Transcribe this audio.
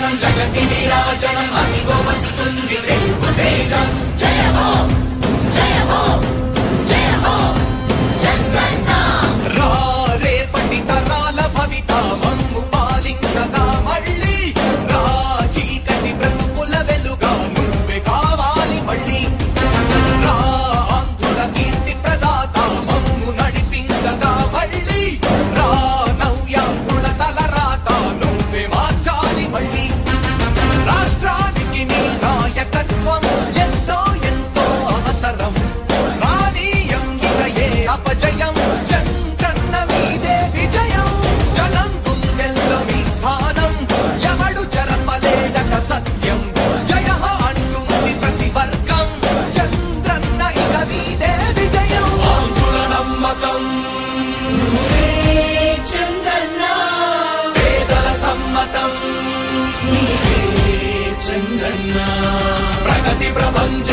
క్షణం జగతి నీరాజనం అదిగో వస్తుంది తెలుగు తేజం. జయ హో జయ హో జయ హో చంద్రన్న. రా రేపటి తరాల భవిత మమ్ము పాలించగా మళ్ళీ. రా చీకటి బ్రతుకుల వెలుగా నువ్వే కావాలి మళ్ళీ. రా ఆంధ్రుల కీర్తి ప్రదాత మమ్ము నడిపించగా మళ్ళీ. రా నవ్యాంధ్రుల తలరాత నువ్వే మార్చాలి మళ్ళీ. రాష్ట్రానికి నీ నాయకత్వం ఎంతో ఎంతో అవసరం. రానీయం ఇక ఏ అపజయం. చంద్రన్న మీదే విజయం. జనం గుండెల్లో మీ స్థానం ఎవడు చెరపలేడట సత్యం. జయ అంటుంది ప్రతి వర్గం. చంద్రన్న ఇక మీదే విజయం. ఆంధ్రుల నమ్మకం చంద్రన్న. పేదల సమ్మతం చంద్రన్న. ప్రగతి ప్రపంచ